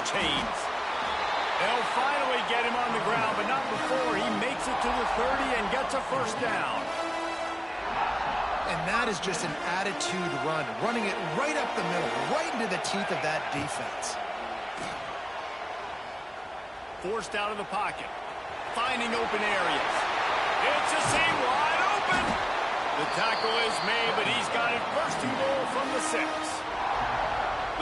the chains. They'll finally get him on the ground, but not before he makes it to the 30 and gets a first down. And that is just an attitude run, running it right up the middle, right into the teeth of that defense. Forced out of the pocket, finding open areas. It's a seam wide open. The tackle is made, but he's got it first and goal from the 6.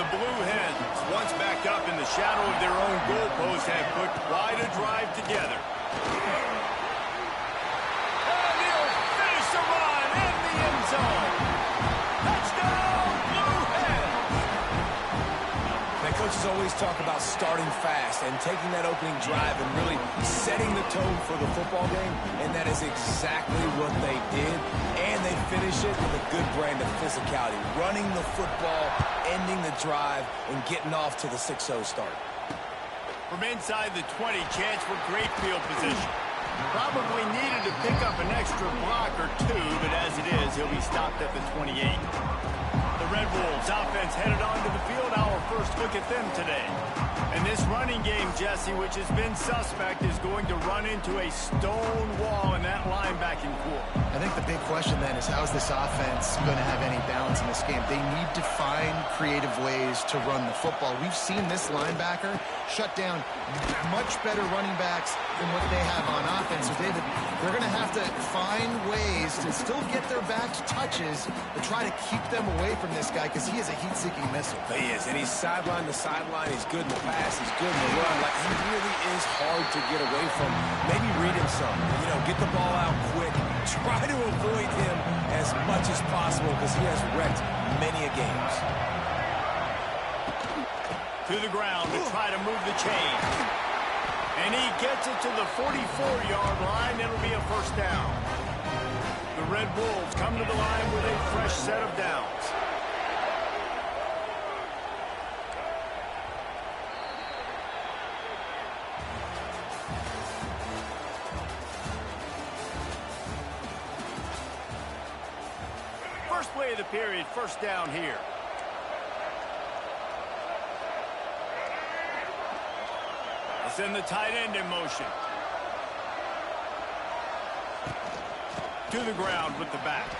The Blue Hens, once backed up in the shadow of their own goalpost, have put quite a drive together. And he'll finish the run in the end zone. Touchdown, Blue Hens! Man, coaches always talk about starting fast and taking that opening drive and really setting the tone for the football game, and that is exactly what they did. And they finish it with a good brand of physicality, running the football, ending the drive, and getting off to the 6-0 start. From inside the 20, chance for great field position. Probably needed to pick up an extra block or two, but as it is, he'll be stopped at the 28. The Red Wolves offense headed onto the field. Our first look at them today. And this running game, Jesse, which has been suspect, is going to run into a stone wall in that linebacking core. I think the big question then is, how is this offense going to have any balance in this game? They need to find creative ways to run the football. We've seen this linebacker shut down much better running backs than what they have on offense. So, David, they're going to have to find ways to still get their backs touches, but try to keep them away from this guy because he is a heat-seeking missile. He is, and he's sideline to sideline. He's good in the pass. He's good in the run. Like, he really is hard to get away from. Maybe read him some. You know, get the ball out quick. Try to avoid him as much as possible because he has wrecked many a games. To the ground to try to move the chain. And he gets it to the 44-yard line. It'll be a first down. The Red Wolves come to the line with a fresh set of downs. First play of the period, first down here. Send the tight end in motion. To the ground with the back.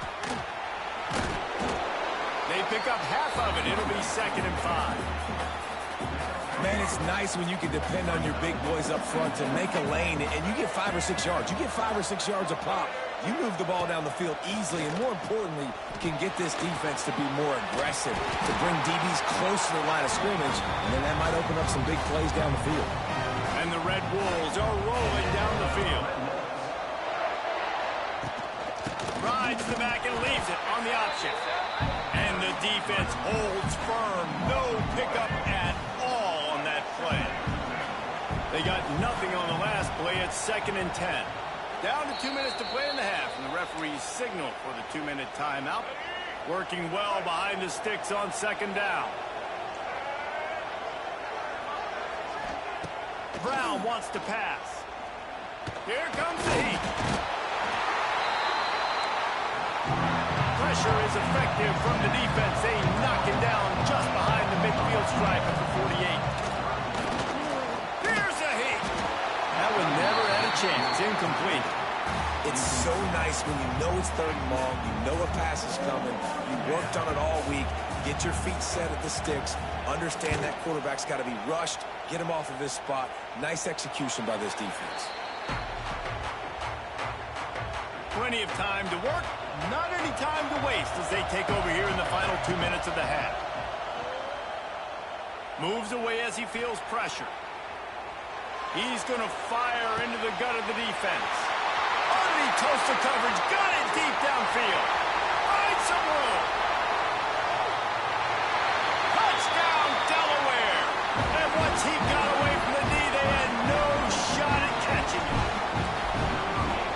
They pick up half of it. It'll be 2nd and 5. Man, it's nice when you can depend on your big boys up front to make a lane, and you get 5 or 6 yards. You get 5 or 6 yards a pop. You move the ball down the field easily, and more importantly, can get this defense to be more aggressive, to bring DBs close to the line of scrimmage, and then that might open up some big plays down the field. And the Red Wolves are rolling down the field. Rides the back and leaves it on the option. And the defense holds firm. No pickup at all on that play. They got nothing on the last play. It's 2nd and 10. Down to 2 minutes to play in the half. And the referees signal for the 2-minute timeout. Working well behind the sticks on 2nd down. Brown wants to pass. Here comes the heat. Pressure is effective from the defense. They knock him down just behind the midfield stripe at the 48. Here's a heat. That one never had a chance. Incomplete. It's so nice when you know it's 3rd and long, you know a pass is coming, you worked on it all week, get your feet set at the sticks, understand that quarterback's got to be rushed, get him off of his spot. Nice execution by this defense. Plenty of time to work, not any time to waste as they take over here in the final 2 minutes of the half. Moves away as he feels pressure. He's going to fire into the gut of the defense. Underneath toasted coverage, got it deep downfield. Finds some room. Touchdown, Delaware. And once he got away from the knee, they had no shot at catching him.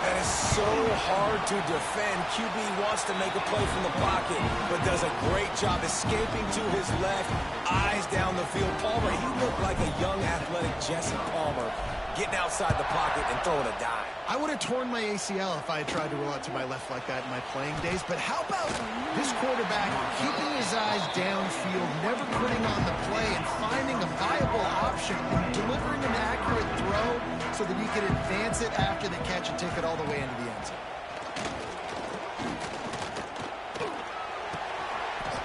That is so hard to defend. QB wants to make a play from the pocket, but does a great job escaping to his left, eyes down the field. Palmer, he looked like a young, athletic Jesse Palmer, getting outside the pocket and throwing a dime. I would have torn my ACL if I had tried to roll out to my left like that in my playing days. But how about this quarterback keeping his eyes downfield, never putting on the play, and finding a viable option so that he can advance it after the catch and take it all the way into the end zone.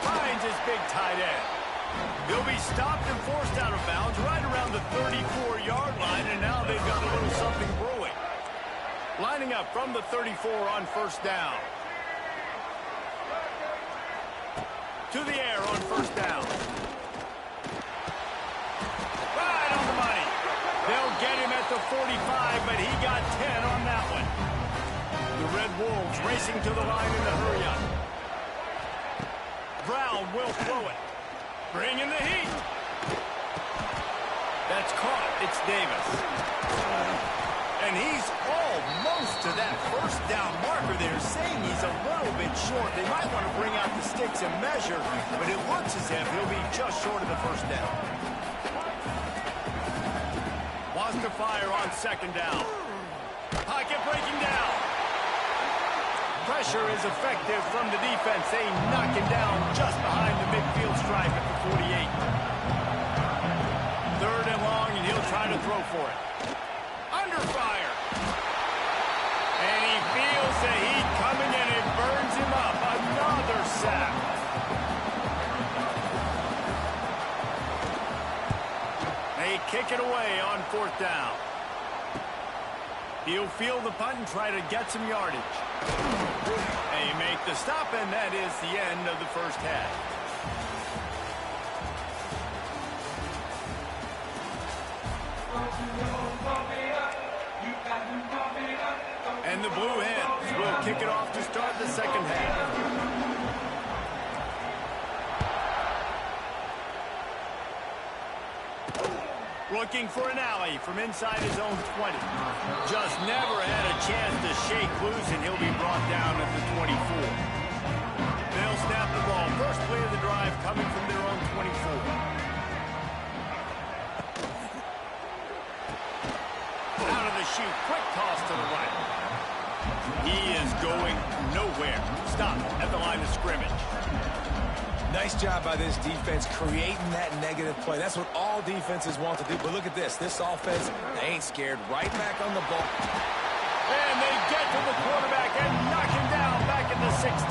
Finds his big tight end. He'll be stopped and forced out of bounds right around the 34-yard line, and now they've got a little something brewing. Lining up from the 34 on first down. To the air on first down. Right on the money. They'll get him at the 45, but he got 10 on that one. The Red Wolves racing to the line in the hurry-up. Brown will throw it. Bring in the heat. That's caught. It's Davis. And he's almost to that first down marker there, saying he's a little bit short. They might want to bring out the sticks and measure, but it looks as if he'll be just short of the first down. Wants to fire on second down. Pocket breaking down. Pressure is effective from the defense. They knock him down just behind the midfield stripe at the 48. Third and long, and he'll try to throw for it. Under fire. And he feels the heat coming, and it burns him up. Another sack. They kick it away on fourth down. He'll field the punt and try to get some yardage. They make the stop, and that is the end of the first half. And the Blue Hens will kick it off to start the second half. Looking for an alley from inside his own 20. Just never had a chance to shake loose, and he'll be brought down at the 24. They'll snap the ball. First play of the drive coming from their own 24. Out of the chute. Quick toss to the right. He is going nowhere. Stop at the line of scrimmage. Nice job by this defense creating that negative play. That's what all defenses want to do. But look at this. This offense, they ain't scared. Right back on the ball. And they get to the quarterback and knock him down back at the 16.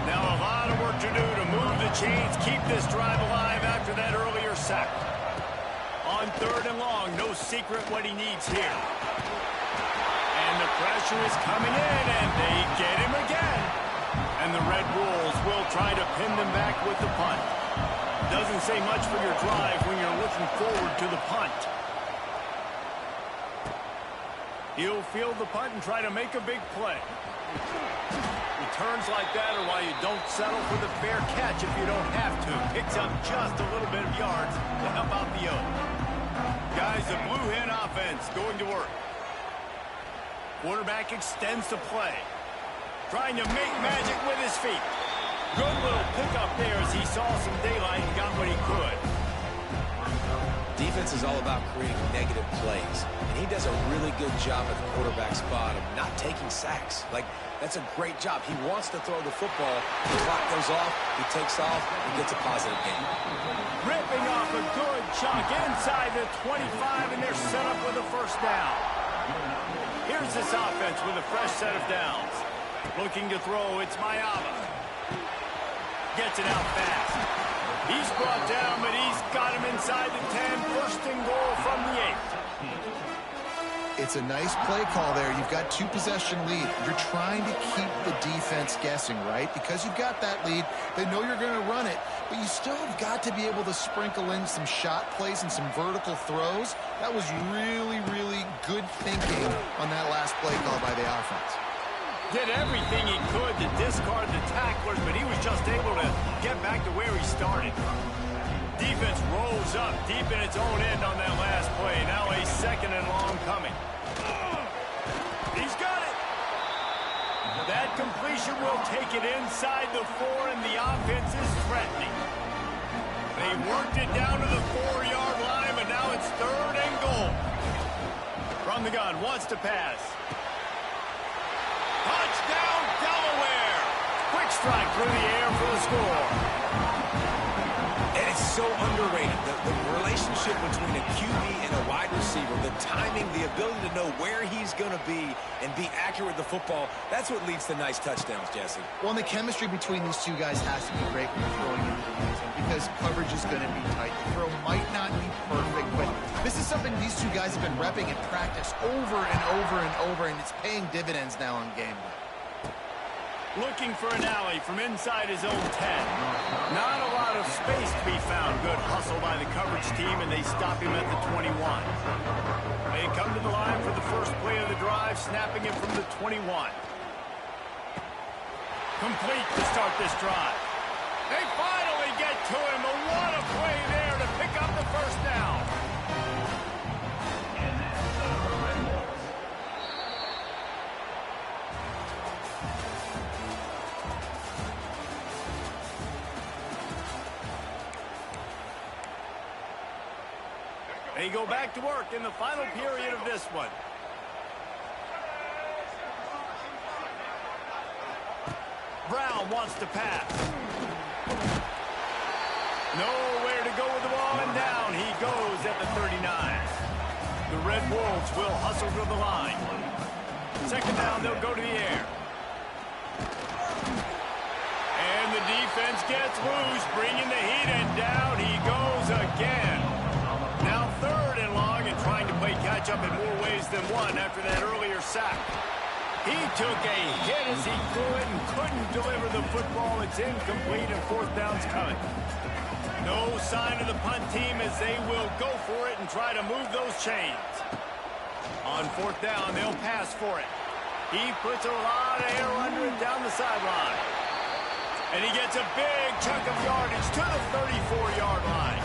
Now a lot of work to do to move the chains, keep this drive alive after that earlier sack. On third and long, no secret what he needs here. And the pressure is coming in, and they get him again. And the Red Wolves will try to pin them back with the punt. Doesn't say much for your drive when you're looking forward to the punt. He'll field the punt and try to make a big play. Returns like that are why you don't settle for the fair catch if you don't have to. Picks up just a little bit of yards to help out the O. Guys, the Blue Hen offense going to work. Quarterback extends the play. Trying to make magic with his feet. Good little pickup there as he saw some daylight and got what he could. Defense is all about creating negative plays. And he does a really good job at the quarterback spot of not taking sacks. Like, that's a great job. He wants to throw the football. The clock goes off, he takes off, and gets a positive gain. Ripping off a good chunk inside the 25, and they're set up with a first down. Here's this offense with a fresh set of downs. Looking to throw, it's Mayaba. Gets it out fast. He's brought down, but he's got him inside the 10. First and goal from the 8. It's a nice play call there. You've got 2-possession lead. You're trying to keep the defense guessing, right? Because you've got that lead, they know you're going to run it, but you still have got to be able to sprinkle in some shot plays and some vertical throws. That was really, really good thinking on that last play call by the offense. Did everything he could to discard the tacklers, but he was just able to get back to where he started. Defense rolls up deep in its own end on that last play. Now a second and long coming. He's got it. That completion will take it inside the 4, and the offense is threatening. They worked it down to the 4-yard line, but now it's third and goal. From the gun, wants to pass. Touchdown, Delaware! Quick strike through the air for the score. And it's so underrated. The relationship between a QB and a wide receiver receiver. The timing, the ability to know where he's going to be and be accurate with the football, that's what leads to nice touchdowns, Jesse. Well, and the chemistry between these two guys has to be great when you're throwing into the end zone because coverage is going to be tight. The throw might not be perfect, but this is something these two guys have been repping in practice over and over and over, and it's paying dividends now on game day. Looking for an alley from inside his own 10. Not a lot of space to be found. Good hustle by the coverage team, and they stop him at the 21. They come to the line for the first play of the drive, snapping it from the 21. Complete to start this drive. They finally get to him, but what a play there to pick up the first down. They go back to work in the final period of this one. Brown wants to pass. Nowhere to go with the ball, and down he goes at the 39. The Red Wolves will hustle to the line. Second down, they'll go to the air. And the defense gets loose, bringing the heat, and down he goes again. Now third and long, and trying to play catch-up in more ways than one after that earlier sack. He took a hit as he threw it and couldn't deliver the football. It's incomplete, and fourth down's coming. No sign of the punt team as they will go for it and try to move those chains. On fourth down, they'll pass for it. He puts a lot of air under it down the sideline. And he gets a big chunk of yardage to the 34-yard line.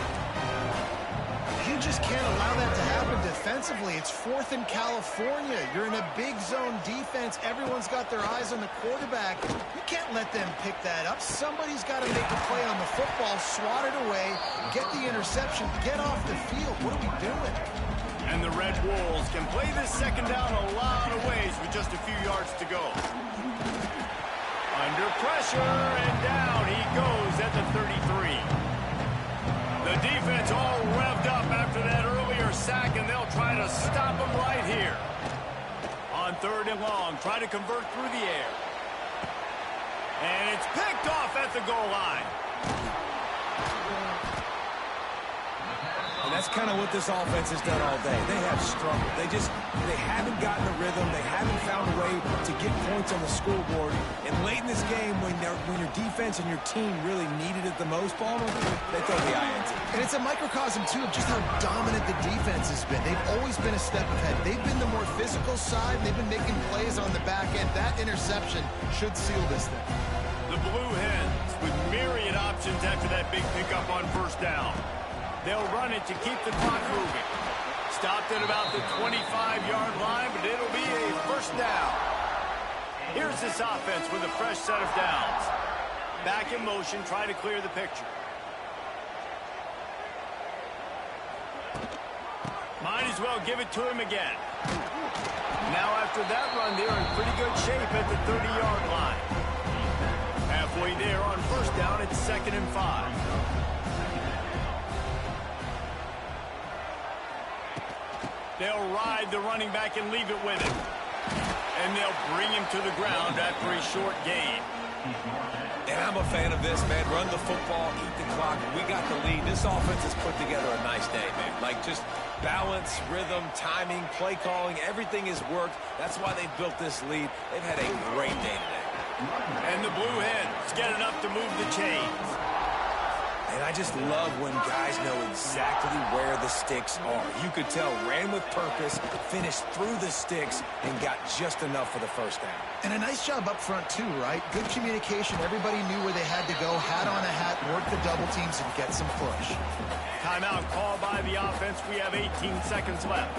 You just can't allow that to happen defensively. It's fourth in California. You're in a big zone defense. Everyone's got their eyes on the quarterback. You can't let them pick that up. Somebody's got to make a play on the football, swat it away, get the interception, get off the field. What are we doing? And the Red Wolves can play this second down a lot of ways with just a few yards to go. Under pressure, and down he goes at the 33. The defense all revved up after that earlier sack, and they'll try to stop him right here. On third and long, try to convert through the air. And it's picked off at the goal line. And that's kind of what this offense has done all day. They have struggled. They haven't gotten a rhythm. They haven't found a way to get points on the scoreboard. And late in this game, when your defense and your team really needed it the most, Palmer, they throw the INT. And it's a microcosm, too, of just how dominant the defense has been. They've always been a step ahead. They've been the more physical side. They've been making plays on the back end. That interception should seal this thing. The Blue Hens with myriad options after that big pickup on first down. They'll run it to keep the clock moving. Stopped at about the 25-yard line, but it'll be a first down. Here's this offense with a fresh set of downs. Back in motion, try to clear the picture. Might as well give it to him again. Now after that run, they're in pretty good shape at the 30-yard line. Halfway there on first down, it's 2nd and 5. They'll ride the running back and leave it with him. And they'll bring him to the ground after a short gain. And I'm a fan of this, man. Run the football, eat the clock. We got the lead. This offense has put together a nice day, man. Like just balance, rhythm, timing, play calling, everything has worked. That's why they built this lead. They've had a great day today. And the Blue Hens get enough to move the chains. And I just love when guys know exactly where the sticks are. You could tell, ran with purpose, finished through the sticks, and got just enough for the first down. And a nice job up front, too, right? Good communication. Everybody knew where they had to go, hat on a hat, work the double teams, and get some push. Timeout called by the offense. We have 18 seconds left.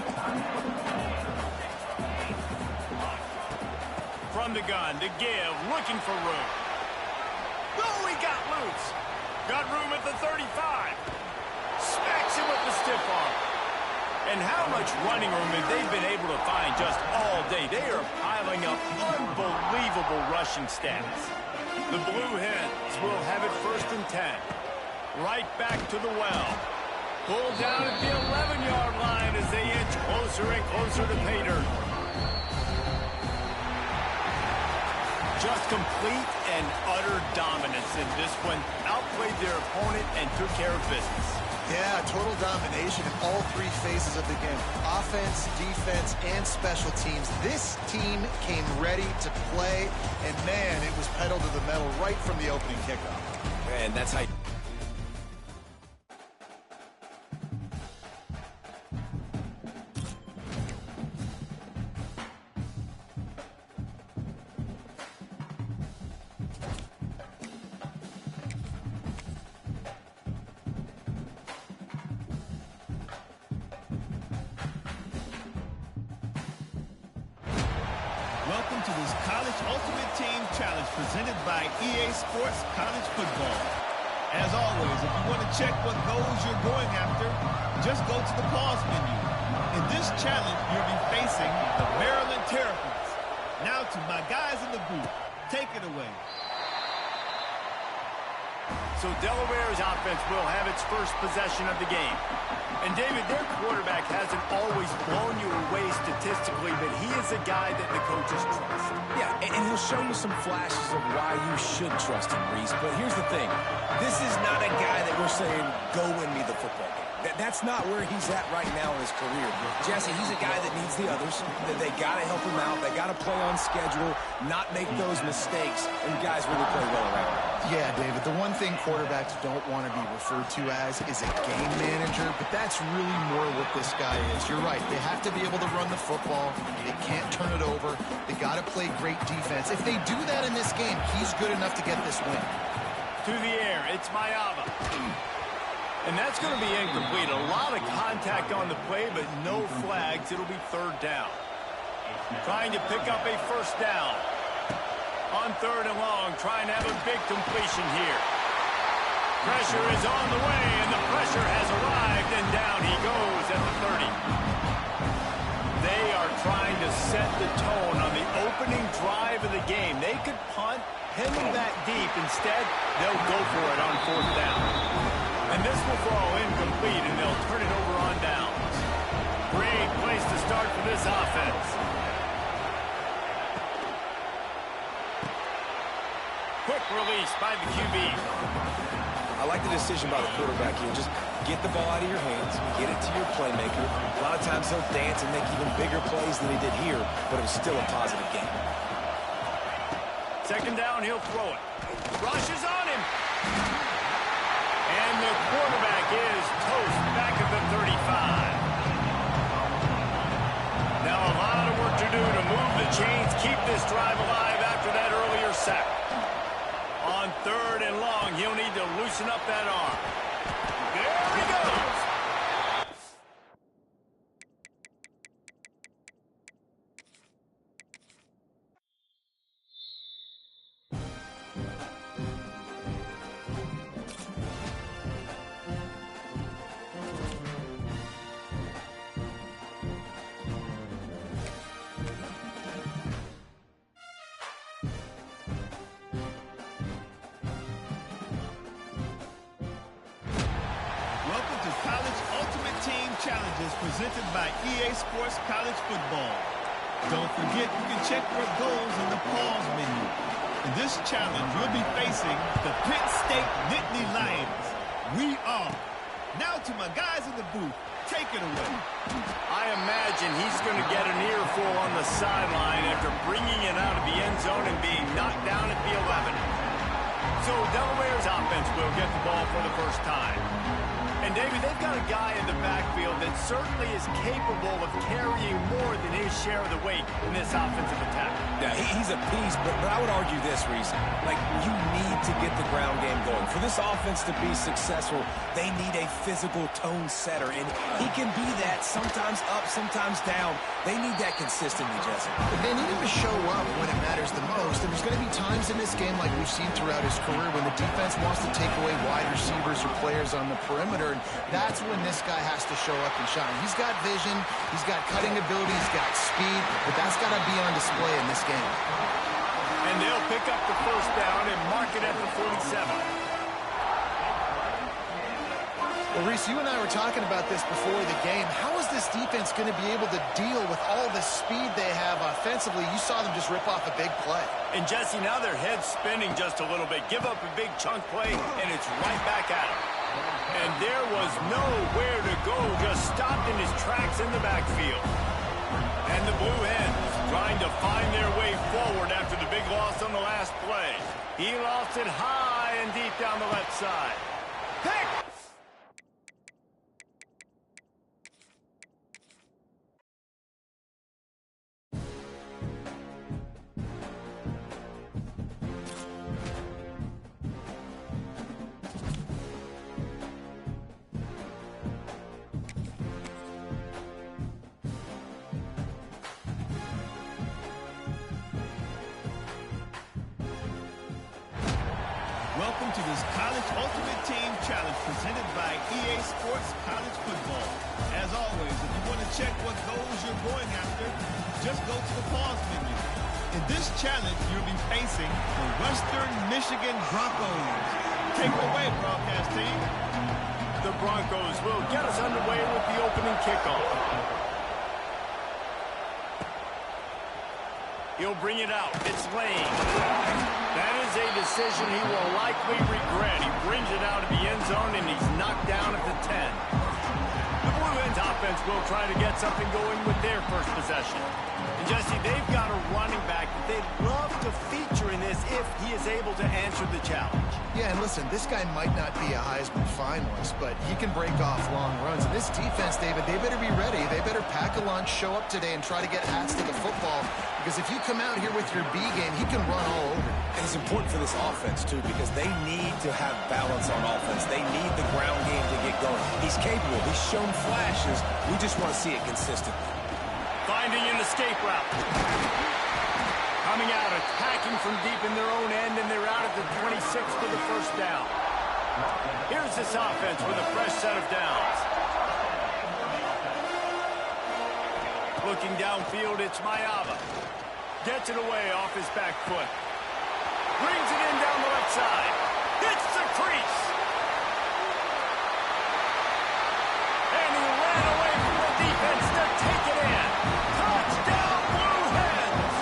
From the gun to give, looking for room. Oh, he got loose. Got room at the 35. Smacks him with the stiff arm. And how much running room have they been able to find just all day? They are piling up unbelievable rushing stats. The Blue Hens will have it 1st and 10. Right back to the well. Pulled down at the 11-yard line as they inch closer and closer to pay dirt. Just complete and utter dominance in this one. Outplayed their opponent and took care of business. Yeah, total domination in all three phases of the game. Offense, defense, and special teams. This team came ready to play, and man, it was pedal to the metal right from the opening kickoff. And that's how... Welcome to this College Ultimate Team Challenge presented by EA Sports College Football. As always, if you want to check what goals you're going after, just go to the pause menu. In this challenge, you'll be facing the Maryland Terrapins. Now to my guys in the booth. Take it away. So Delaware's offense will have its first possession of the game. And David, their quarterback hasn't always blown you away statistically, but he is a guy that the coaches trust. Yeah, and he'll show you some flashes of why you should trust him, Reese. But here's the thing. This is not a guy that we're saying, go win me the football game. That's not where he's at right now in his career. Jesse, he's a guy that needs the others. They got to help him out. They got to play on schedule, not make those mistakes, and guys really play well around him. Yeah, David, the one thing quarterbacks don't want to be referred to as is a game manager, but that's really more what this guy is. You're right. They have to be able to run the football. They can't turn it over. They got to play great defense. If they do that in this game, he's good enough to get this win. To the air, it's Mayava. And that's going to be incomplete. A lot of contact on the play, but no flags. It'll be third down. Trying to pick up a first down. On third and long, trying to have a big completion here. Pressure is on the way, and the pressure has arrived, and down he goes at the 30. They are trying to set the tone on the opening drive of the game. They could punt, pin them back deep. Instead, they'll go for it on fourth down. And this will fall incomplete, and they'll turn it over on downs. Great place to start for this offense. Quick release by the QB. I like the decision by the quarterback here. Just get the ball out of your hands, get it to your playmaker. A lot of times he'll dance and make even bigger plays than he did here, but it was still a positive game. Second down, he'll throw it. Rushes on him. And the quarterback is toast back at the 35. Now a lot of work to do to move the chains, keep this drive alive after that earlier sack. On third and long, he'll need to loosen up that arm. There he goes. Challenges presented by EA Sports College Football. Don't forget you can check your goals in the pause menu. In this challenge, you'll be facing the Penn State Nittany Lions. We are. Now to my guys in the booth. Take it away. I imagine he's going to get an earful on the sideline after bringing it out of the end zone and being knocked down at the 11. So Delaware's offense will get the ball for the first time. And, David, they've got a guy in the backfield that certainly is capable of carrying more than his share of the weight in this offensive attack. Yeah, he's a piece, but I would argue this, Reese. Like, you need to get the ground game going. For this offense to be successful, they need a physical tone setter, and he can be that sometimes up, sometimes down. They need that consistently, Jesse. They need him to show up when it matters the most, and there's going to be times in this game like we've seen throughout his career when the defense wants to take away wide receivers or players on the perimeter. That's when this guy has to show up and shine. He's got vision, he's got cutting ability, he's got speed, but that's got to be on display in this game. And they'll pick up the first down and mark it at the 47. Well, Reese, you and I were talking about this before the game. How is this defense going to be able to deal with all the speed they have offensively? You saw them just rip off a big play. And, Jesse, now their head's spinning just a little bit. Give up a big chunk play, and it's right back at them. And there was nowhere to go, just stopped in his tracks in the backfield. And the Blue Hens trying to find their way forward after the big loss on the last play. He lost it high and deep down the left side. Pick! Welcome to this College Ultimate Team Challenge presented by EA Sports College Football. As always, if you want to check what goals you're going after, just go to the pause menu. In this challenge, you'll be facing the Western Michigan Broncos. Take it away, broadcast team. The Broncos will get us underway with the opening kickoff. He'll bring it out. It's Lane. That is a decision he will likely regret. He brings it out of the end zone, and he's knocked down at the 10. The Blue Hens offense will try to get something going with their first possession. And, Jesse, they've got a running back that they'd love to feature in this if he is able to answer the challenge. Yeah, and listen, this guy might not be a Heisman finalist, but he can break off long runs. And this defense, David, they better be ready. They better pack a lunch, show up today, and try to get hats to the football. Because if you come out here with your B game, he can run all over. And it's important for this offense, too, because they need to have balance on offense. They need the ground game to get going. He's capable. He's shown flashes. We just want to see it consistently. Finding an escape route. Coming out, attacking from deep in their own end, and they're out at the 26 for the first down. Here's this offense with a fresh set of downs. Looking downfield, it's Mayava. Gets it away off his back foot. Brings it in down the left side. Hits the crease. And he ran away from the defense to take it in. Touchdown, Blue Hens!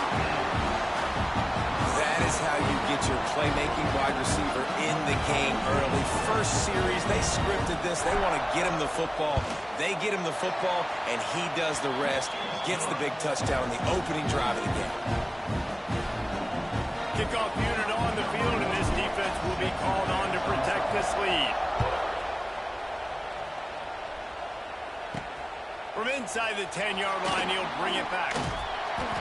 That is how you get your playmaking wide receiver in the game early. First series, they scripted this. They want to get him the football. They get him the football, and he does the rest. Gets the big touchdown in the opening drive of the game. Kickoff unit on the field, and this defense will be called on to protect this lead. From inside the 10-yard line, he'll bring it back.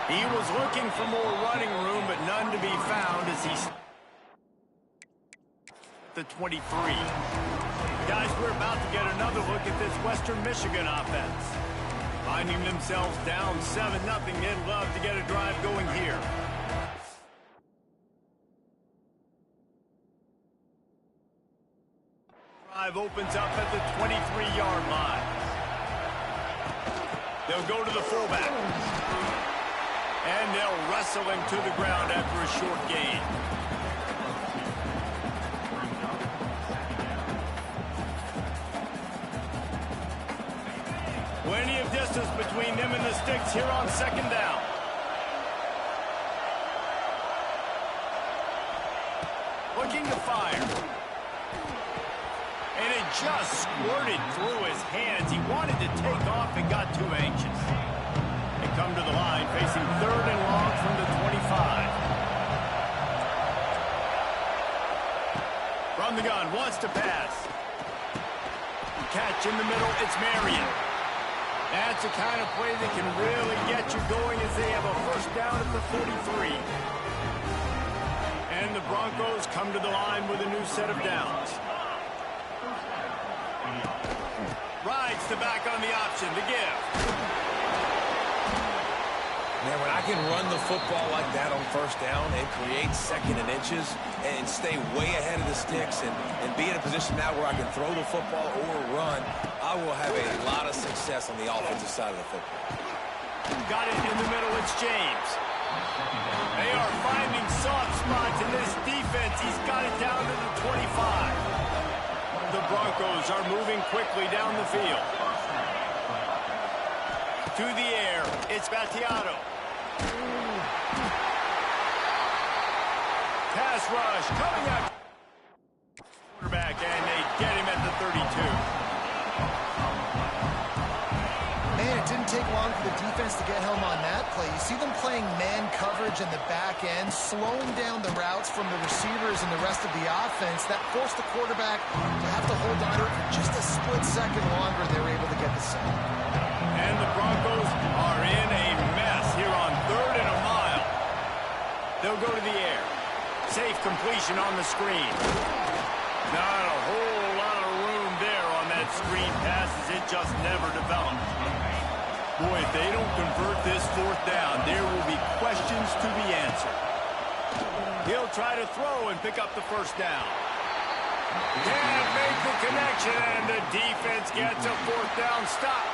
He was looking for more running room, but none to be found as he's the 23. Guys, we're about to get another look at this Western Michigan offense. Finding themselves down 7-0, they'd love to get a drive going here. Drive opens up at the 23-yard line. They'll go to the fullback. And they'll wrestle him to the ground after a short gain. Plenty of distance between them and the sticks here on second down. Looking to fire. And it just squirted through his hands. He wanted to take off and got too anxious. They come to the line facing 3rd and long from the 25. From the gun, wants to pass. Catch in the middle, it's Marion. That's the kind of play that can really get you going as they have a first down at the 43. And the Broncos come to the line with a new set of downs. Rides the back on the option to give. Man, when I can run the football like that on first down and create 2nd and inches and stay way ahead of the sticks and be in a position now where I can throw the football or run, I will have a lot of success on the offensive side of the football. Got it in the middle, it's James. They are finding soft spots in this defense. He's got it down to the 25. The Broncos are moving quickly down the field. To the air, it's Battiato. Pass rush coming out. Quarterback, and they get him at the 32. Man, it didn't take long for the defense to get home on that play. You see them playing man coverage in the back end, slowing down the routes from the receivers and the rest of the offense. That forced the quarterback to have to hold on to it for just a split second longer. They were able to get the sack. And the Broncos are in a mess here on 3rd and a mile. They'll go to the air. Safe completion on the screen. Not a whole lot of room there on that screen pass as it just never developed. Boy, if they don't convert this 4th down, there will be questions to be answered. He'll try to throw and pick up the 1st down. Can't make the connection, and the defense gets a 4th down stop.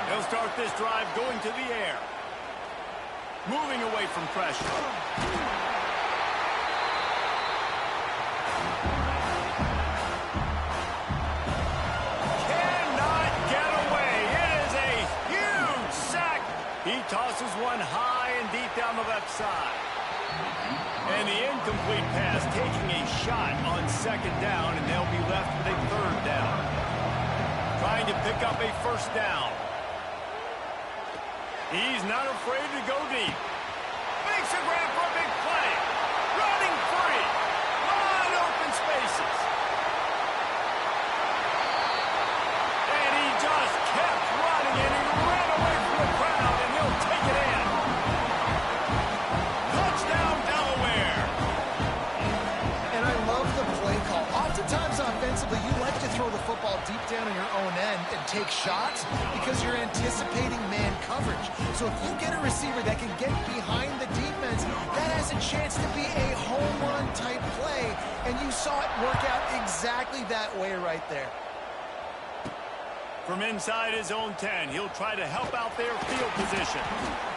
They'll start this drive going to the air. Moving away from pressure. Cannot get away. It is a huge sack. He tosses one high and deep down the left side. And the incomplete pass taking a shot on 2nd down, and they'll be left with a 3rd down. Trying to pick up a 1st down. He's not afraid to go deep. Makes a grab for a big play. Running free. Wide open spaces. And he just kept running, and he ran away from the crowd, and he'll take it in. Touchdown, Delaware. And I love the play call. Oftentimes offensively, you like to throw the football deep down on your own end and take shots because you're anticipating man coverage. So if you get a receiver that can get behind the defense, that has a chance to be a home run type play, and you saw it work out exactly that way right there. From inside his own 10, he'll try to help out their field position.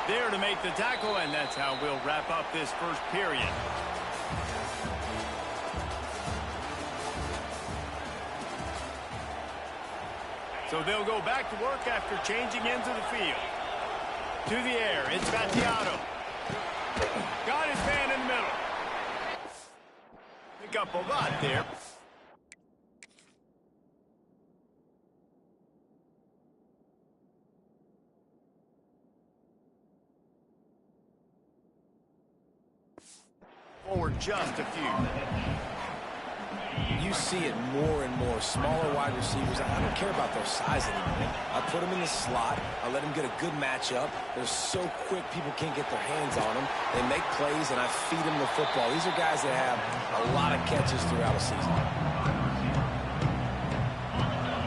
There to make the tackle, and that's how we'll wrap up this 1st period. So they'll go back to work after changing into the field. To the air, it's Battiato. Got his man in the middle. Pick up a lot there. Forward just a few. You see it more and more. Smaller wide receivers, I don't care about their size anymore. I put them in the slot. I let them get a good matchup. They're so quick, people can't get their hands on them. They make plays, and I feed them the football. These are guys that have a lot of catches throughout a season.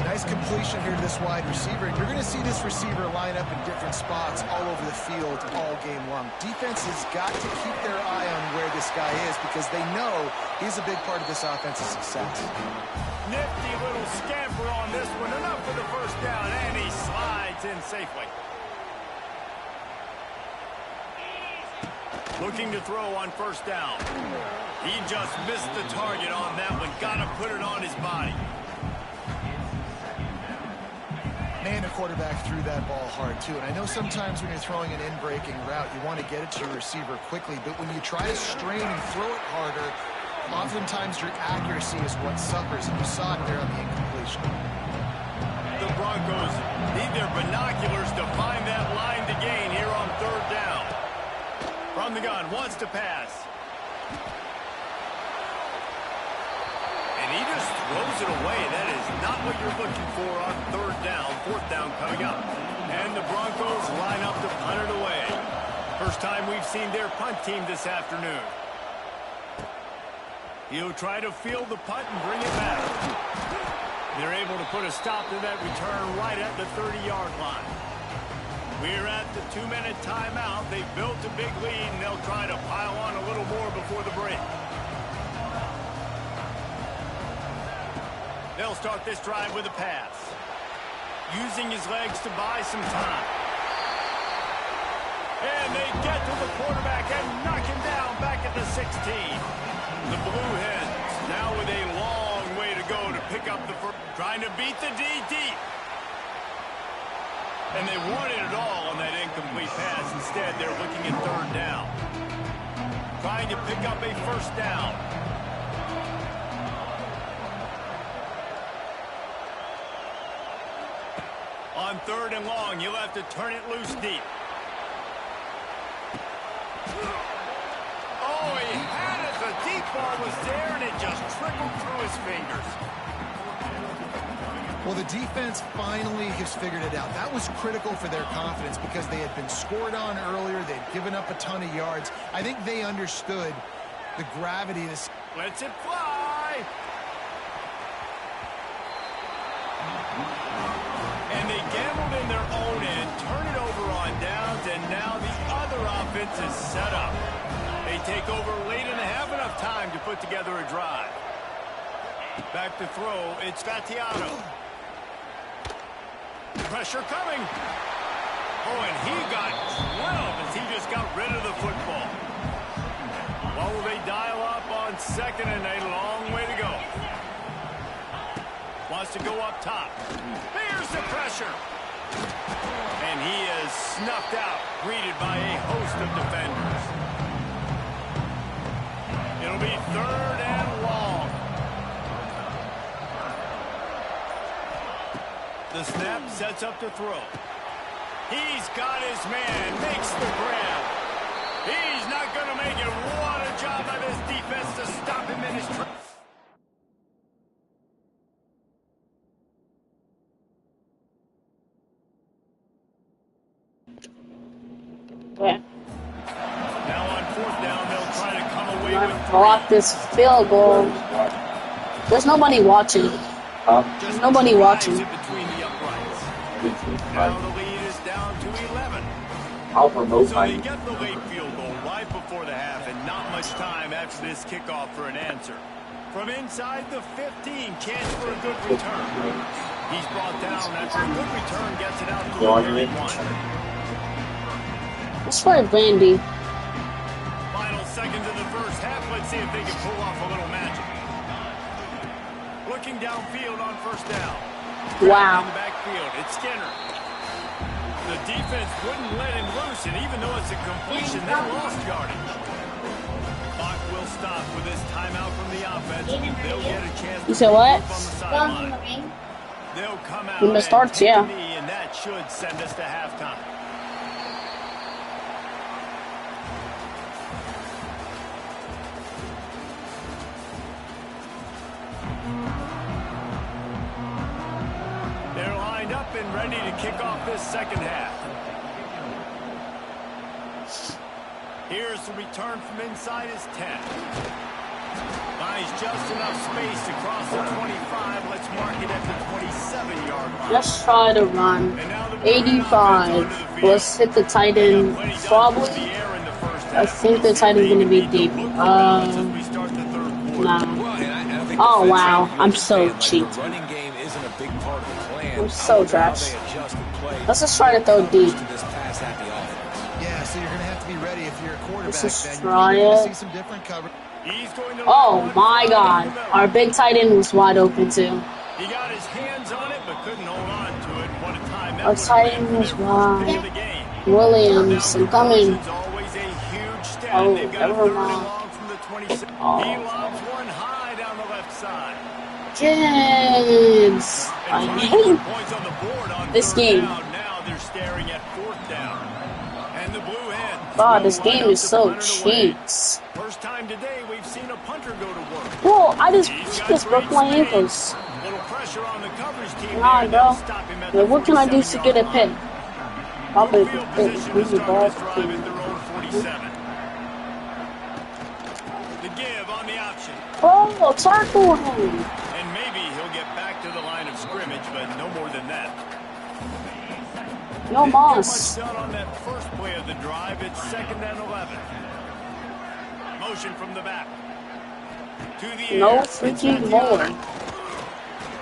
Nice completion here to this wide receiver. And you're going to see this receiver line up in different spots all over the field all game long. Defense has got to keep their eye on where this guy is because they know he's a big part of this offense's success. Nifty little scamper on this one. Enough for the 1st down, and he slides in safely. Looking to throw on 1st down. He just missed the target on that one. Got to put it on his body. Man, the quarterback threw that ball hard, too. And I know sometimes when you're throwing an in-breaking route, you want to get it to your receiver quickly. But when you try to strain and throw it harder, oftentimes your accuracy is what suffers. And you saw it there on the incompletion. The Broncos need their binoculars to find that line to gain here on 3rd down. From the gun, wants to pass. And he just throws it away. That is not what you're looking for on 3rd down. 4th down coming up. And the Broncos line up to punt it away. First time we've seen their punt team this afternoon. He'll try to field the punt and bring it back. They're able to put a stop to that return right at the 30-yard line. We're at the 2-minute timeout. They've built a big lead, and they'll try to pile on a little more before the break. They'll start this drive with a pass. Using his legs to buy some time. And they get to the quarterback and knock him down back at the 16. The Blue Hens Now with a long way to go to pick up the first. Trying to beat the D deep. And they wanted it all on that incomplete pass. Instead, they're looking at third down. Trying to pick up a first down. On third and long, you'll have to turn it loose deep. Oh, he had it. The deep ball was there, and it just trickled through his fingers. Well, the defense finally has figured it out. That was critical for their confidence because they had been scored on earlier. They'd given up a ton of yards. I think they understood the gravity of this. Lets it fly. And they gambled in their own end, turn it over on downs, and now the other offense is set up. They take over late in the half, enough time to put together a drive. Back to throw, it's Fatiano. Pressure coming. Oh, and he got 12 as he just got rid of the football. Well, will they dial up on second and a long way to go? Wants to go up top. There's the pressure. And he is snuffed out, greeted by a host of defenders. It'll be third and long. The snap sets up to throw. He's got his man, makes the grab. He's not going to make it. What a job by this defense to stop him in his tracks. Yeah. Now on fourth down, they'll try to come away with Block this field goal. There's nobody watching. There's nobody watching. in between the uprights. Now the lead is down to 11. I'll promote So my they get the late field goal right before the half, and not much time after this kickoff for an answer. From inside the 15, chance for a good return. He's brought down after a good return, gets it out to the 31. Let's try Brandy. Final seconds of the first half. Let's see if they can pull off a little magic. Looking downfield on first down. Wow. In the backfield, it's Skinner. The defense wouldn't let him loose, and even though it's a completion, they lost yardage. Clock will stop with this timeout from the offense. They'll get a chance to You said what? on the sideline. They'll come out When it starts, and take yeah. the knee, and that should send us to halftime. They're lined up and ready to kick off this second half. Here's the return from inside his 10. Buys just enough space to cross the 25. Let's mark it at the 27-yard line. Let's try to run. 85. Let's hit the tight end. Probably. I think the tight end's going to be deep. Nah. Oh, wow. I'm so cheap. Running game isn't a big part of the plan. I'm so trash. Let's just try to throw deep. Yeah, so you're going to have to be ready if you're a quarterback. Let's just then try you're going it. to see some different coverage. Oh, my God. Our big tight end was wide open, too. He got his hands on it, but couldn't hold on to it. What a time that Our was tight end was wide. for the game. Williams, I'm coming. Always a huge stat. Oh, They've got a never third and mind. long from the 26. Oh. He lobs one high down the left side. Kids. I And hate points on the board on this third game. down. Now they're staring at fourth down. And the blue hen. God, this will line game up is to so punt it away. cheats. First time today we've seen a punter go to work. Whoa, I He's just broke my great ankles. speed. Little pressure on the coverage team. Nah, there. bro. They'll stop him at Well, the what can I do to 47-yard get a line. pin? Probably Field pin. position to Use the start ball. this drive at their own 47. The give on the option. Oh, tackle him. And maybe he'll get back to the line of scrimmage, but no more than that. No Didn't get moss. much done on that first play of the drive. It's second and 11. Motion from the back. To the No air. freaking It's more. Fatiano.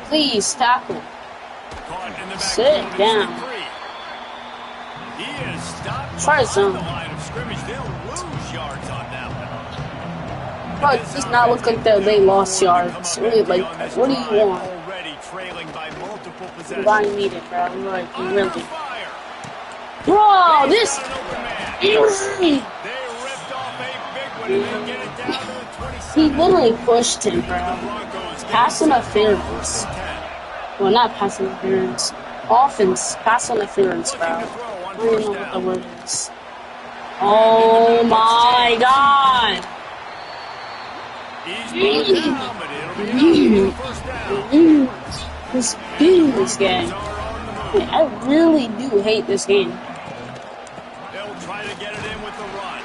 Please tackle. Caught in the Sit backfield, down. it's free. He is stopped Try behind zone. the line of scrimmage. They'll lose yards on that one. Bro, it does not look like they lost yards. Really, like, what do you want? I need it, bro. Like, really. Bro, this easy. He literally pushed him, bro. Pass interference. Well, not pass interference. Offense, pass interference, bro. I don't even know what the word is. Oh my god! This beating this game. I really do hate this game. They'll try to get it in with the run.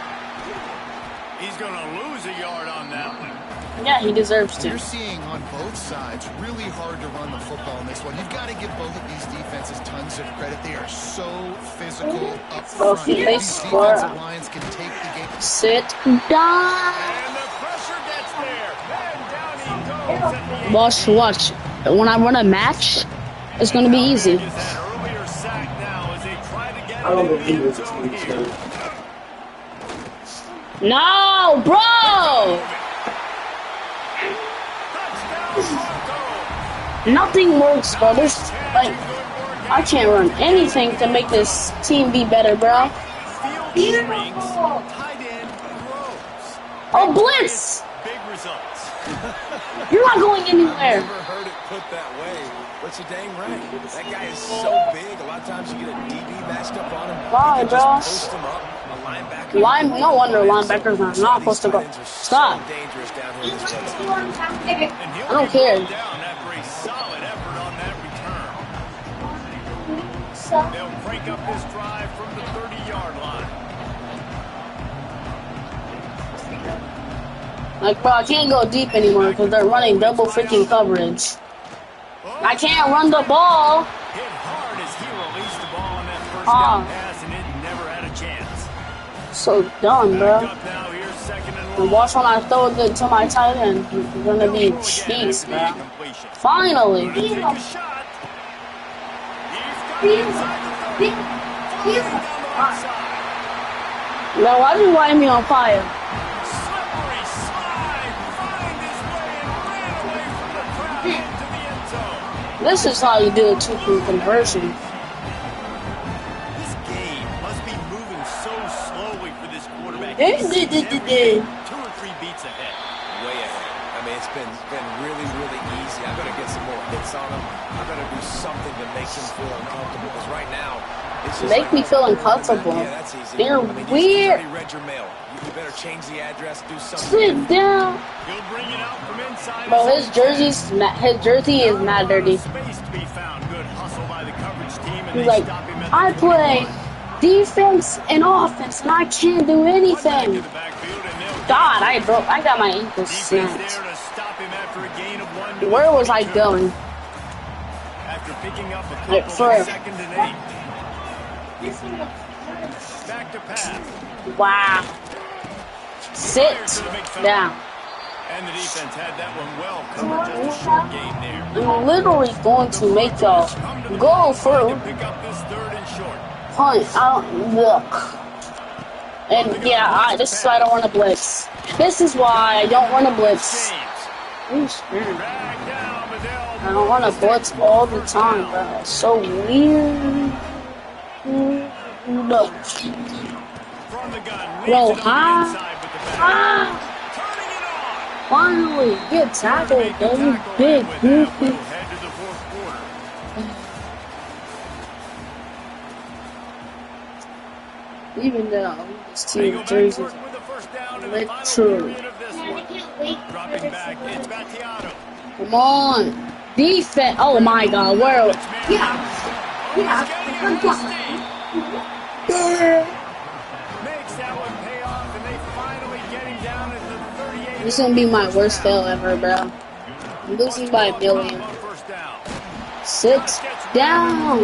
He's going to lose a yard on that one. Yeah, he deserves to. You're seeing on both sides really hard to run the football in this one. You've got to give both of these defenses tons of credit. They are so physical up front. If they score, lines can take the game. Sit down. And the pressure gets there. And down he goes. Watch. When I run a match, it's going to be easy. I don't believe this is going to be. No, bro! Nothing works, bro. There's, like, I can't run anything to make this team be better, bro. Oh, blitz! Big results. You're not going anywhere. Never heard it put that way, but you're dang right. That guy is so big. A lot of times you get a DB matched up on him. Why, You can bro? just post him up. A linebacker. No wonder linebackers are not supposed to go. Stop. So dangerous down here in this place. I don't care. Down after a solid effort on that return. They'll break up this drive from the 30-yard line. Like, bro, I can't go deep anymore because they're running double freaking coverage. I can't run the ball. Hit hard as he released the ball on that first down pass, and it never had a chance. So dumb, bro. Up now, here's second and And watch when I throw it to my tight end. It's gonna be cheese, bro. Finally. Take a shot. He's got it inside the 30. Down the right side. Bro, why you light me on fire? Slippery slide. Find his way and ran away from the crowd into the end zone. This is how you do a two-point conversion. This game must be moving so slowly for this quarterback. Eh, He seems every day 2 or 3 beats ahead. Way ahead. I mean, it's been really, really easy. I better get some more hits on him. I better do something to make him feel uncomfortable. Because right now, it's just Make me feel uncomfortable. Yeah, that's easy. They're I mean, weird. You read your mail. You better change the address. Do something. Sit down. He'll bring it out from inside. Bro, his jersey is mad dirty. Space to be found. Good hustle by the coverage team, and He's they like, stop him at the I 20. play defense and offense, and I can't do anything. God, I got my ankles snapped. Where was I going? After picking up a Like, couple for- of 2nd and 8. Back to pass. Wow. Sit down. And the defense had that one well covered. Just a short game there. I'm literally going to make y'all go for Pick up this 3rd and short. punt. I don't look. And yeah, this is why I don't want to blitz. This is why I don't want to blitz. James. I Back down, Bedell. don't want to blitz all the time, bro. It's so weird. No. From the gun. Bro, Leads it on the inside with the back. Turning it on. Finally, get tackled, you big goofy. Head to the 4th quarter. Even though this team jerseys With the first down in the lit final true. period of this one. Dropping back, it's Battiato. Come on. Defense. Oh my god, where? Makes that one pay off, and they finally get him down at the 38. This is gonna be my worst fail ever, bro. I'm losing by a million. First down. Sit down.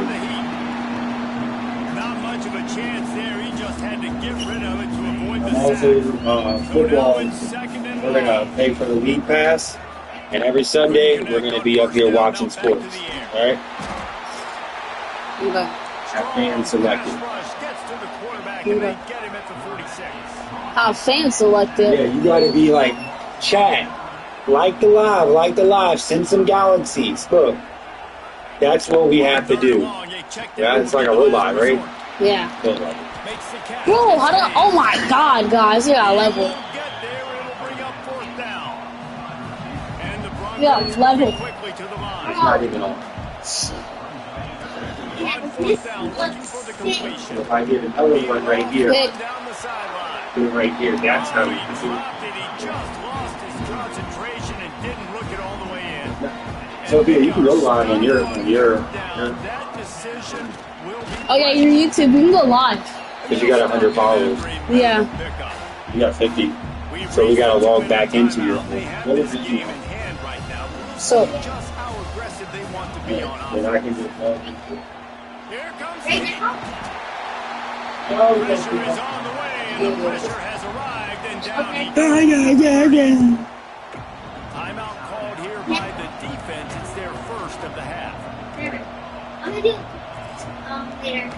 Not much of a chance there. He just had to get rid of it to avoid the Also, sack. football, Second and we're going to pay for the league pass. And every Sunday, we're going to be up here watching sports. All right? Okay. Have fans selected. Rush gets to the quarterback, and they get him at the 46. How fan selected. Yeah, you got to be like Chat. Like the live. Send some galaxies. Look. That's what we have to do. Yeah, it's like a robot, right? Yeah. Bro, how do? Oh my God, guys, we got level. We got level. It's not even on. If I get another one right here, right here, that's how you do it. Sophia, you can go live on your. Oh yeah, your YouTube, you can go live. Because you got 100 followers. Yeah. You got 50. So we gotta log back into your. What is it? So. Then I can just log into it. Here comes Right now? pressure is on the way, and the pressure has arrived, and down he goes. Timeout called here by the defense. It's their first of the half. I'm gonna do later.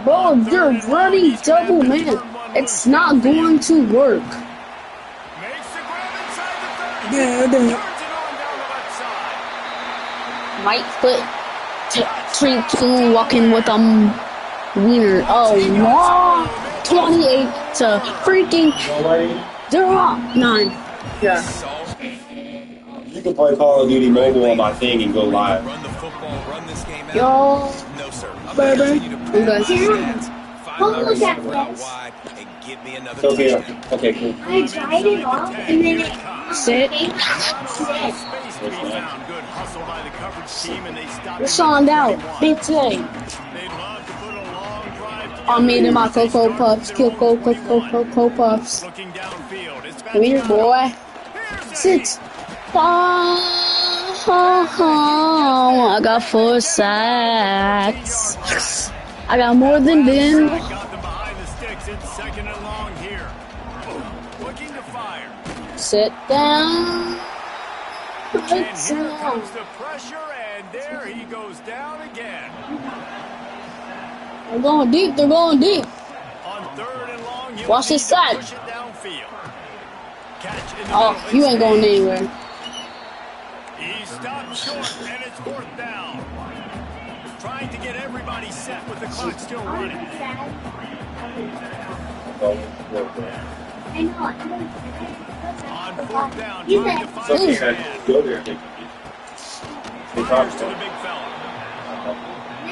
Bro, you're running double, man. It's not going to work. Makes the grab inside the 30. Turns it on down the left side. Right foot. 3-2 walking with wiener. Oh, wow. 28 to freaking 9. Yeah. You can play Call of Duty Mobile on my thing and go live. Run the football, run this game out. Yo, No, sir. baby. Look at this. Sophia, okay, cool. I tried it off and then it Sit. Space to be found. Good hustle by the coverage team, and they stop. We're signed out. Big today. They'd love to put a long drive together. I'm eating my Cocoa Puffs. Cocoa Puffs. Looking downfield. It's Come here, boy. Sit. Oh, I got 4 sacks. I got more than them. Got them behind the sticks. It's second and long here. Looking to fire. Sit down. And here comes the pressure, and there he goes down again. They're going deep. They're going deep. On third and long, he'll Watch need this to side. push it downfield. Catch in the Oh, middle. you ain't going anywhere. He stopped short, and it's fourth down. Trying to get everybody set with the clock still running. I know. On fourth down, You trying said- to find Sophia his said, man. go there. They Fires talk to the about big fella.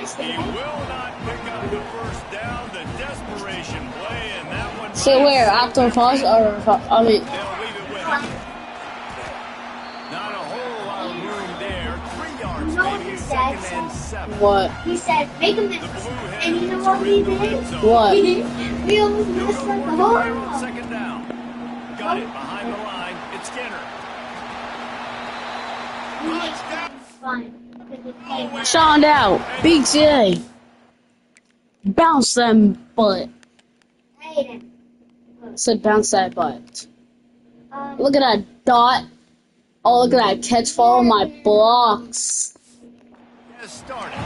He will not pick up the first down. The desperation play, and that one. So where? After pause or I mean, They'll leave it with him. Not a whole lot of room there. 3 yards, You know what maybe. he Second said? and 7. what? He said, make a The miss. Blue And you know Hens what are we in the red did? zone. What? We almost messed up the whole Fire on round. second down. Got it behind the line. It's Skinner. Fine. Sean out. Big J. Bounce them butt. Hayden. Said bounce that butt. Um, Look at that dot. Oh, look at that catch fall on my blocks. Has started.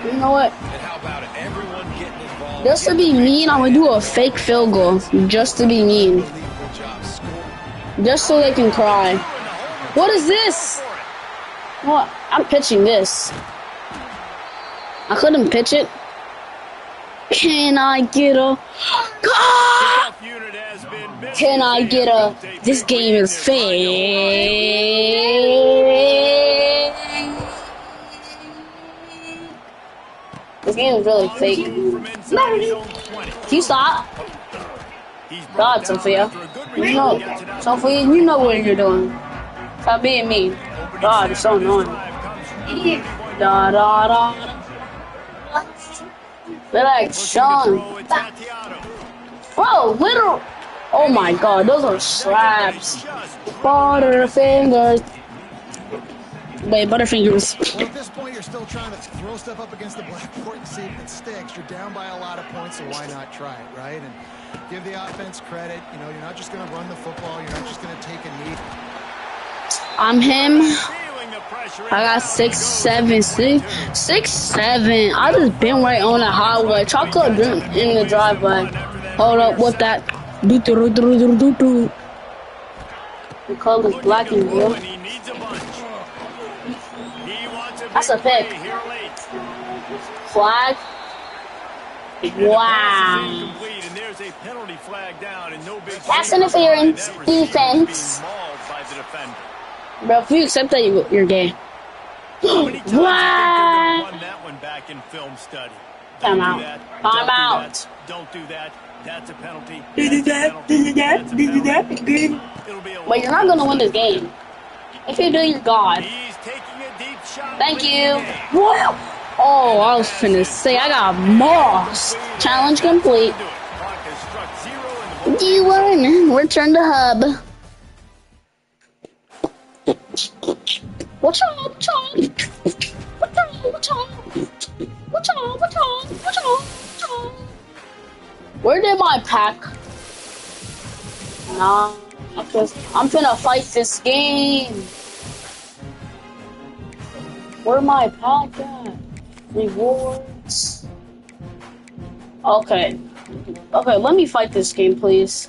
You know what? And how about it? Everyone getting involved. Just to be mean, I'm gonna do a fake field goal. Just to be mean. Unbelievable job. Score. Just so they can cry. What is this? What? I'm pitching this. I couldn't pitch it. Can I get a... Ah! Unit has been busy. Can I get a... This game is fake. This game is really fake. From inside his own 20. Can you stop? He's brought God, down Sophia. after a good You return. know, Gets it out. Sophia, you know what you're doing. Stop being mean. God, it's so annoying. Drive comes from Here. Da da da. They're like, Sean. throw it, Tatiano. Bro, little. Oh my god, those are slaps. Just Butterfingers. Wait, Butterfingers. Well, at this point, you're still trying to throw stuff up against the blackboard and see if it sticks. You're down by a lot of points, so why not try it, right? And give the offense credit. You know, you're not just going to run the football. You're not just going to take a knee. I'm him. feeling the pressure. I got 6'7", 6'7". I just been right on the highway. Chocolate drink in the driveway. Hold up with that. Do do do do do do. We call this blocking, bro. And he needs a bunch. He wants a That's a big play pick. here late. Flag. And the pass is Wow. incomplete, and there's a penalty flag down, and no big Pass safety interference, behind. That receiver is defense. being mauled by the defender. Bro, if you accept that, you're gay. How many times do you think they're going to What? run that one back in film study? Time Don't out. do that. Time Don't out. do that. Don't do that. That's a penalty. Do That's a that. penalty. Do that. That's a Do that. penalty. It'll be a But you're not long gonna win this study for game. him. If you do, you're God. He's taking a deep shot. Thank late in you. the game. Whoa. Oh, I was finna say I got Moss. Challenge complete. Clock has struck zero and the You won. Return to hub. What's up? What's up? What's up? What's up? What's up? What's up? What's up? What's up? Where did my pack? Nah, I'm finna fight this game. Where my pack at? Rewards. Okay. Okay, let me fight this game, please.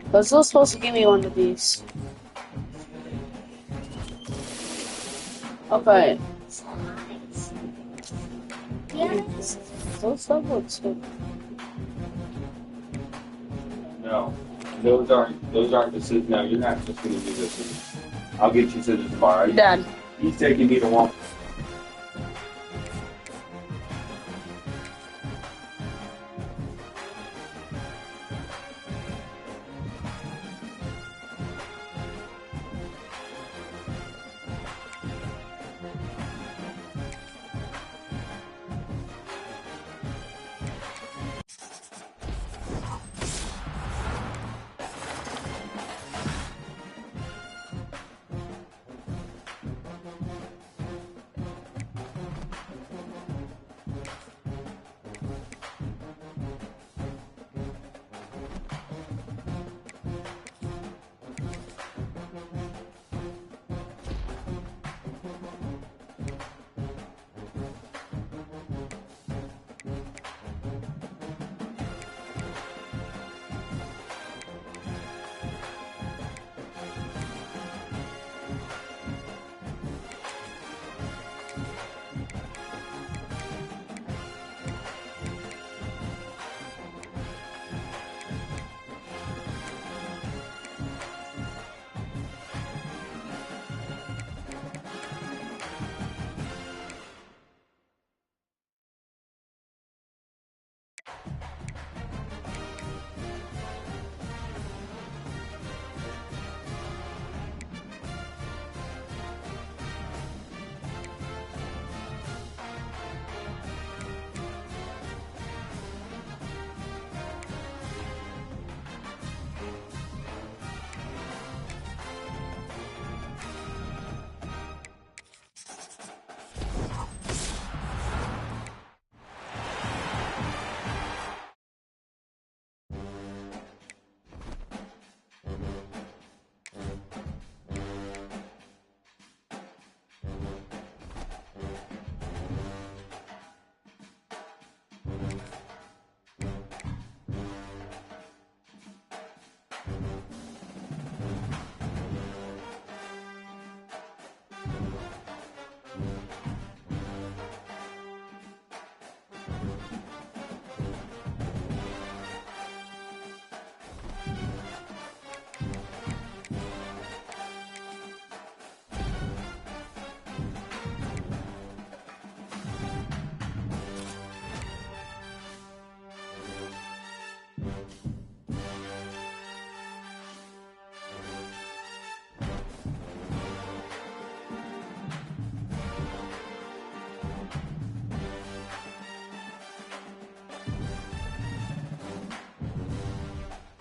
Because they're supposed to give me one of these. Okay. Yes. Those level two. No, those aren't the scissors. No, you're not just gonna do this. I'll get you scissors tomorrow. Dad. He's taking me to one.